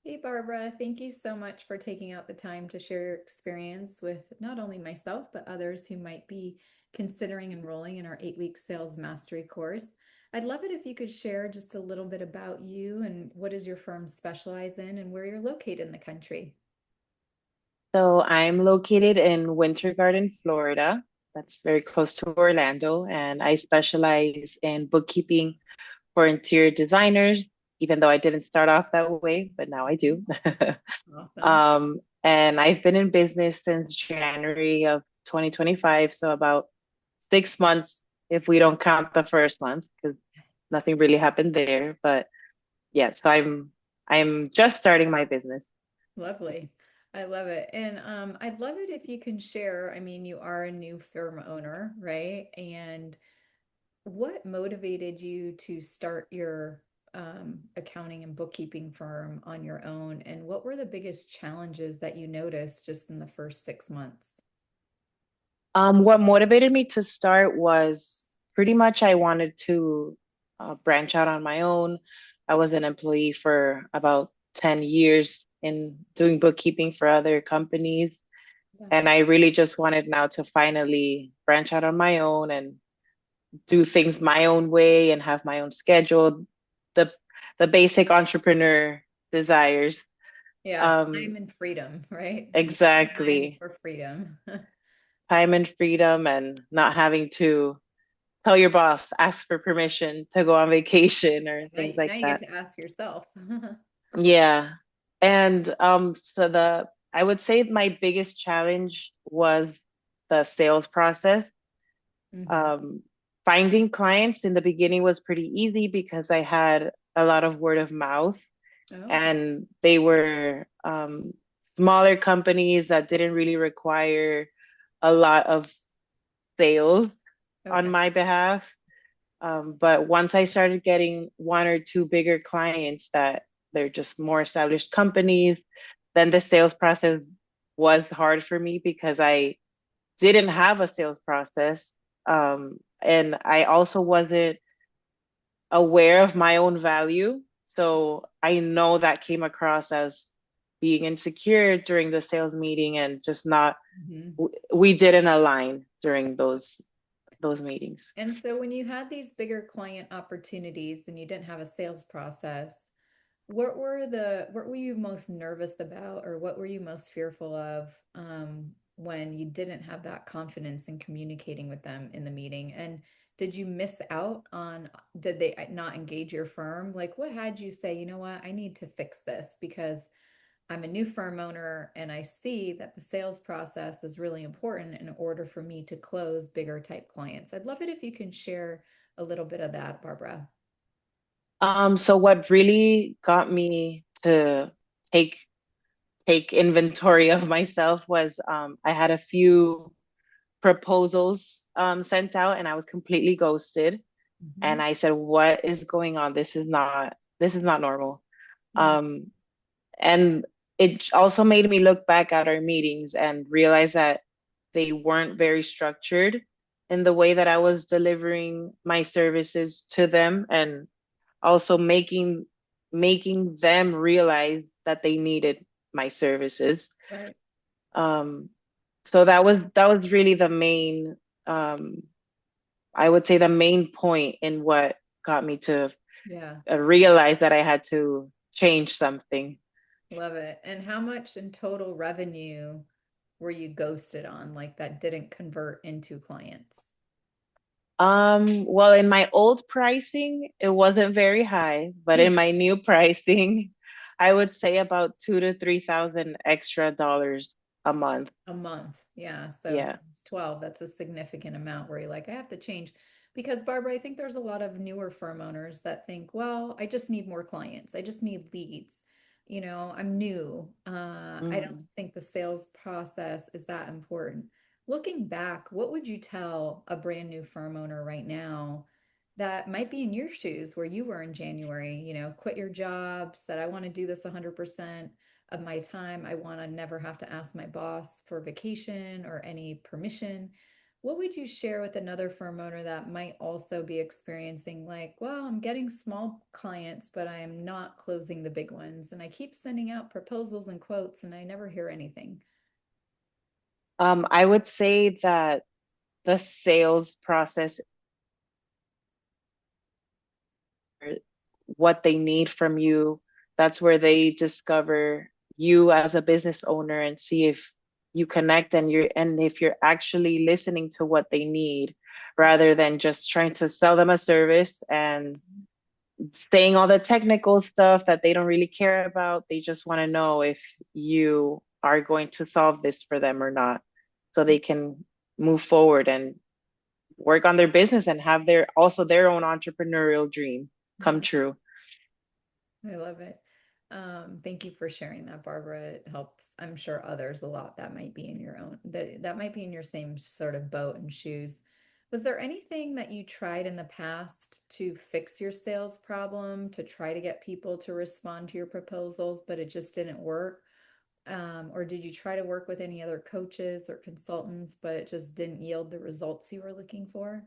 Hey, Barbara, thank you so much for taking out the time to share your experience with not only myself, but others who might be considering enrolling in our 8-week sales mastery course. I'd love it if you could share just a little bit about you and what does your firm specialize in and where you're located in the country. So I'm located in Winter Garden, Florida. That's very close to Orlando, and I specialize in bookkeeping for interior designers, even though I didn't start off that way, but now I do. Awesome. And I've been in business since January of 2025, so about 6 months if we don't count the first month, because nothing really happened there. But yeah, so I'm just starting my business. Lovely. I love it. And I'd love it if you can share. I mean, you are a new firm owner, right? And what motivated you to start your accounting and bookkeeping firm on your own? And what were the biggest challenges that you noticed just in the first 6 months? What motivated me to start was pretty much I wanted to branch out on my own. I was an employee for about 10 years in doing bookkeeping for other companies. Yeah. And I really just wanted now to finally branch out on my own and do things my own way and have my own schedule, the the basic entrepreneur desires. Yeah, Um, time and freedom, right? Time exactly. for freedom. Time and freedom and not having to tell your boss, ask for permission to go on vacation or things Now like you get that. to ask yourself. Yeah. And so I would say my biggest challenge was the sales process. Hmm. Um, Finding clients in the beginning was pretty easy because I had a lot of word of mouth, Oh, and they were smaller companies that didn't really require a lot of sales on okay. my behalf. But once I started getting one or two bigger clients that they're just more established companies, then the sales process was hard for me because I didn't have a sales process. And I also wasn't aware of my own value. So I know that came across as being insecure during the sales meeting and just not, Mhm. we didn't align during those meetings. And so when you had these bigger client opportunities and you didn't have a sales process, what were you most nervous about or what were you most fearful of when you didn't have that confidence in communicating with them in the meeting? And did you miss out on, did they not engage your firm? Like what had you say, you know what, I need to fix this because I'm a new firm owner and I see that the sales process is really important in order for me to close bigger type clients. I'd love it if you can share a little bit of that, Barbara. So what really got me to take take inventory of myself was I had a few proposals sent out and I was completely ghosted. Mhm. And I said, "What is going on? This is not normal." Mhm. Um, and it also made me look back at our meetings and realize that they weren't very structured in the way that I was delivering my services to them, and also making them realize that they needed my services. Right. Um, so that was really the main, um, I would say the main point in what got me to Yeah. realize that I had to change something. Love it. And how much in total revenue were you ghosted on, like that didn't convert into clients? Well, in my old pricing, it wasn't very high, but Yeah. in my new pricing, I would say about 2 to 3 thousand extra dollars a month. A month. Yeah. So Yeah. times 12, that's a significant amount where you're like, I have to change. Because, Barbara, I think there's a lot of newer firm owners that think, well, I just need more clients. I just need leads. I'm new. I don't Mm. think the sales process is that important. Looking back, what would you tell a brand new firm owner right now that might be in your shoes where you were in January? Quit your jobs, that I want to do this 100% of my time. I want to never have to ask my boss for vacation or any permission. What would you share with another firm owner that might also be experiencing like, well, I'm getting small clients, but I am not closing the big ones, and I keep sending out proposals and quotes, and I never hear anything. I would say that the sales process, what they need from you, that's where they discover you as a business owner and see if you connect and if you're actually listening to what they need rather than just trying to sell them a service and saying all the technical stuff that they don't really care about. They just want to know if you are going to solve this for them or not, so they can move forward and work on their business and have their own entrepreneurial dream come Yeah, true. I love it. Thank you for sharing that, Barbara. It helps, I'm sure, others a lot that might be in your own, that might be in your same sort of boat and shoes. Was there anything that you tried in the past to fix your sales problem, to try to get people to respond to your proposals, but it just didn't work? Or did you try to work with any other coaches or consultants, but it just didn't yield the results you were looking for?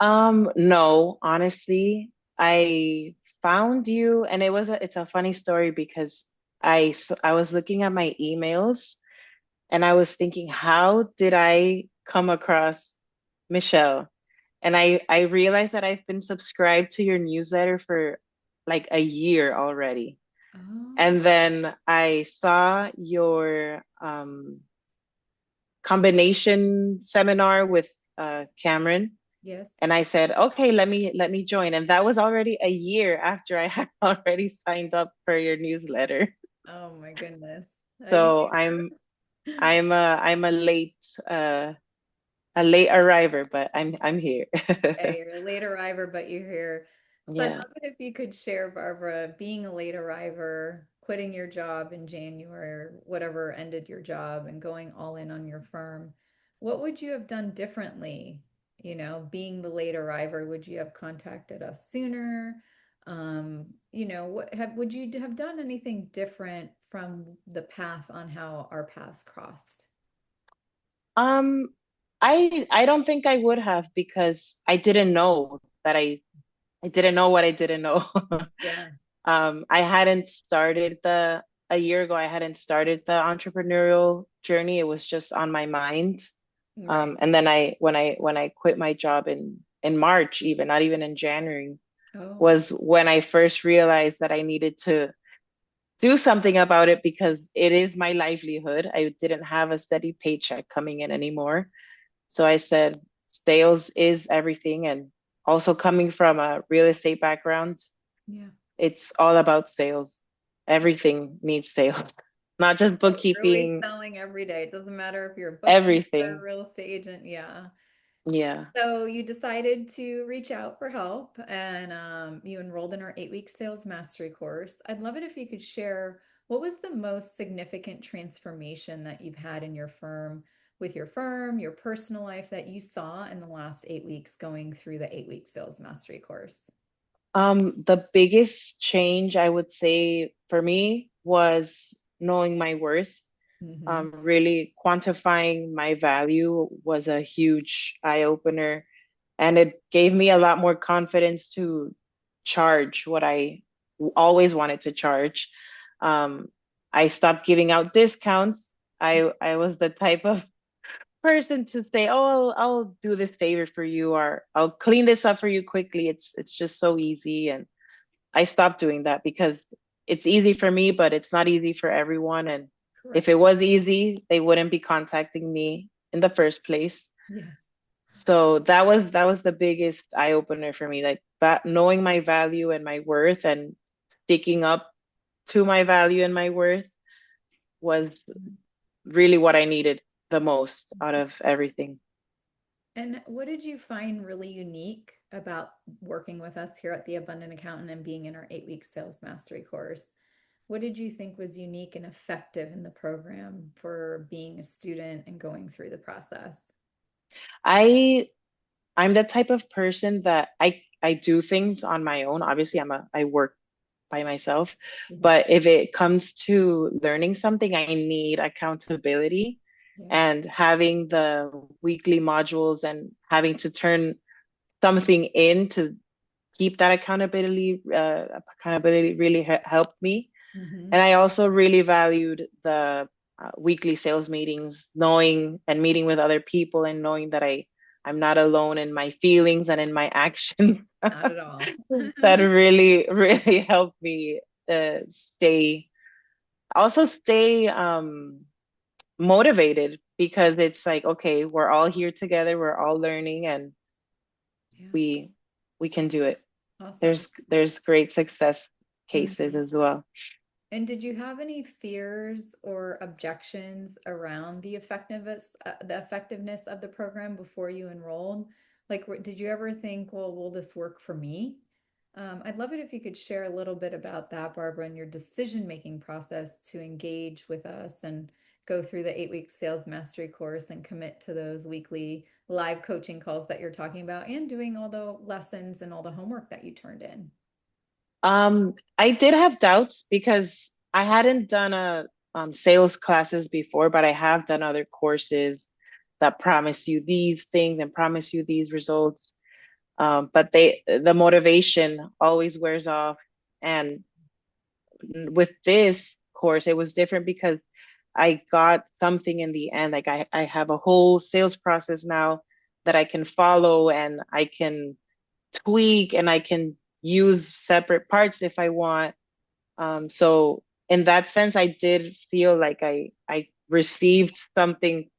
No, honestly, I found you, and it's a funny story because I was looking at my emails and I was thinking, how did I come across Michelle? And I realized that I've been subscribed to your newsletter for like a year already. Oh, And then I saw your combination seminar with Cameron. yes. And I said, okay, let me join. And that was already a year after I had already signed up for your newsletter. Oh my goodness. You So I'm a late arriver, but I'm here. Yeah, you're a late arriver, but you're here. So I'd Yeah. love it if you could share, Barbara, being a late arriver, quitting your job in January, or whatever ended your job, and going all in on your firm. What would you have done differently? Being the late arriver, would you have contacted us sooner? Would you have done anything different from the path on how our paths crossed? Um, I don't think I would have because I didn't know what I didn't know. Yeah, I hadn't started the A year ago, I hadn't started the entrepreneurial journey. It was just on my mind. right. And then when I quit my job in March, even not even in January, Oh, was when I first realized that I needed to do something about it because it is my livelihood. I didn't have a steady paycheck coming in anymore. So I said, sales is everything. And also coming from a real estate background, yeah. it's all about sales. Everything needs sales, not just Literally bookkeeping, selling every day. It doesn't matter if you're a bookkeeper, everything. real estate agent. Yeah. Yeah. So you decided to reach out for help and you enrolled in our 8-week sales mastery course. I'd love it if you could share what was the most significant transformation that you've had in your firm, with your firm, your personal life that you saw in the last 8 weeks going through the 8-week sales mastery course. The biggest change I would say for me was knowing my worth. Hmm. Really quantifying my value was a huge eye opener, and it gave me a lot more confidence to charge what I always wanted to charge. Um, I stopped giving out discounts. I was the type of person to say, "Oh, I'll do this favor for you, or I'll clean this up for you quickly." It's just so easy, and I stopped doing that because it's easy for me, but it's not easy for everyone. And if Correct. it was easy, they wouldn't be contacting me in the first place. Yes. So that was the biggest eye opener for me, like that knowing my value and my worth and sticking up to my value and my worth was really what I needed the most out of everything. And what did you find really unique about working with us here at the Abundant Accountant and being in our 8-week sales mastery course? What did you think was unique and effective in the program for being a student and going through the process? I I'm the type of person that I do things on my own. Obviously, I work by myself, Mhm. but if it comes to learning something, I need accountability. Yeah. and having the weekly modules and having to turn something in to keep that accountability really helped me. Hmm. And I also really valued the weekly sales meetings, knowing and meeting with other people and knowing that I'm not alone in my feelings and in my actions. Not at all. That really, really helped me stay, also stay motivated because it's like, okay, we're all here together, we're all learning, and Yeah. we we can do it. Awesome. There's great success cases Mhm. as well. And did you have any fears or objections around the effectiveness of the program before you enrolled? Like, did you ever think, well, will this work for me? I'd love it if you could share a little bit about that, Barbara, and your decision-making process to engage with us and go through the 8-week sales mastery course and commit to those weekly live coaching calls that you're talking about and doing all the lessons and all the homework that you turned in. I did have doubts because I hadn't done a sales classes before, but I have done other courses that promise you these things and promise you these results. But the motivation always wears off. And with this course, it was different because I got something in the end. Like I have a whole sales process now that I can follow and I can tweak and I can use separate parts if I want. So in that sense, I did feel like I received something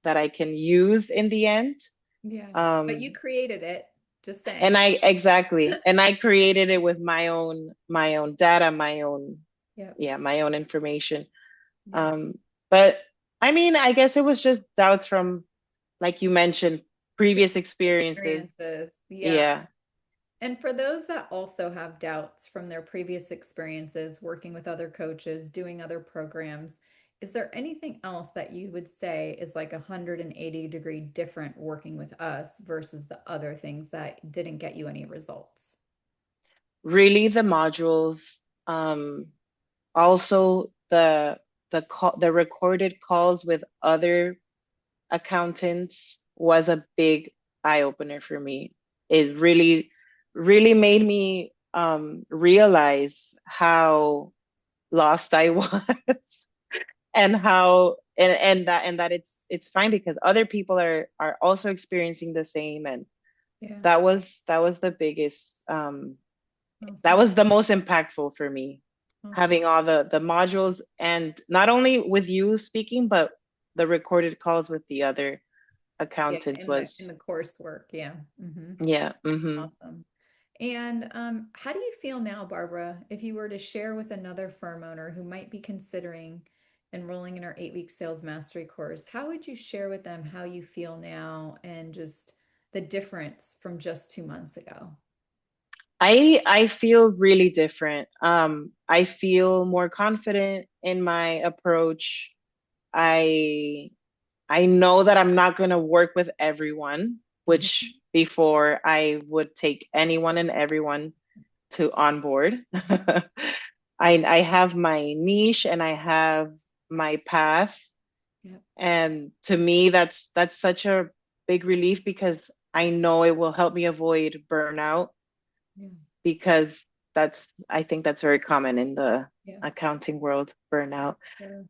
that I can use in the end. Yeah. But you Um, created it, just and saying. I exactly, and I created it with my own data, Yep. my own information. Yeah. Um, but I mean, I guess it was just doubts from, like you mentioned, previous Previous experiences. experiences. Yeah. Yeah. And for those that also have doubts from their previous experiences working with other coaches, doing other programs, is there anything else that you would say is like 180-degree different working with us versus the other things that didn't get you any results? Really the modules, also the recorded calls with other accountants was a big eye opener for me. It really made me realize how lost I was and how and that it's fine because other people are also experiencing the same, and Yeah. that was the biggest that Awesome. was the most impactful for me, Awesome. having all the modules and not only with you speaking, but the recorded calls with the other Yeah, accountants in the was, coursework. Yeah. yeah. Hmm. Awesome. And how do you feel now, Barbara, if you were to share with another firm owner who might be considering enrolling in our 8-week sales mastery course? How would you share with them how you feel now and just the difference from just 2 months ago? I feel really different. I feel more confident in my approach. I I know that I'm not going to work with everyone, Mhm. which before I would take anyone and everyone to onboard. I have my niche and I have my path. Yep. And to me, that's such a big relief because I know it will help me avoid burnout Yeah. because I think that's very common in the Yeah. accounting world, burnout. Sure.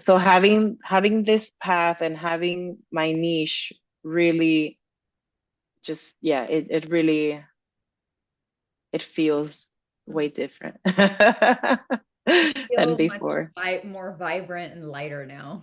So having this path and having my niche really just, yeah, it really it feels way different You than feel much before. more vibrant and lighter now.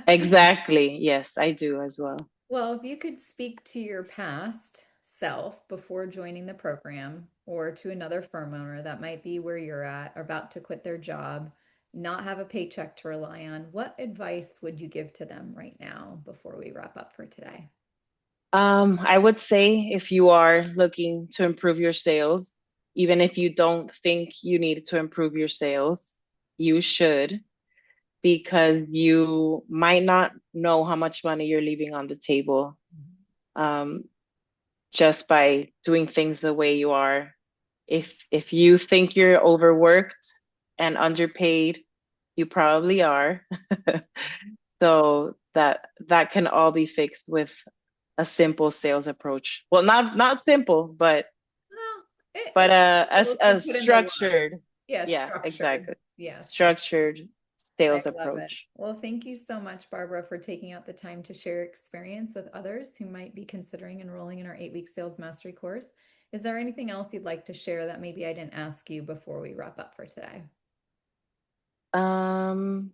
Exactly. Yes, I do as well. Well, if you could speak to your past self before joining the program or to another firm owner that might be where you're at or about to quit their job, not have a paycheck to rely on, what advice would you give to them right now before we wrap up for today? I would say if you are looking to improve your sales, even if you don't think you need to improve your sales, you should, because you might not know how much money you're leaving on the table, um, just by doing things the way you are. If you think you're overworked and underpaid, you probably are. So that can all be fixed with a simple sales approach. Well, not simple, No, but it's simple if you a put in the work. structured, Yeah, yeah, structured. exactly, Yeah, structured. structured I sales love it. approach. Well, thank you so much, Barbara, for taking out the time to share experience with others who might be considering enrolling in our 8-week sales mastery course. Is there anything else you'd like to share that maybe I didn't ask you before we wrap up for today? Um,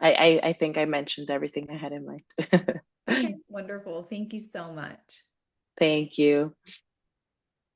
I think I mentioned everything I had in mind. Okay, wonderful. Thank you so much. Thank you.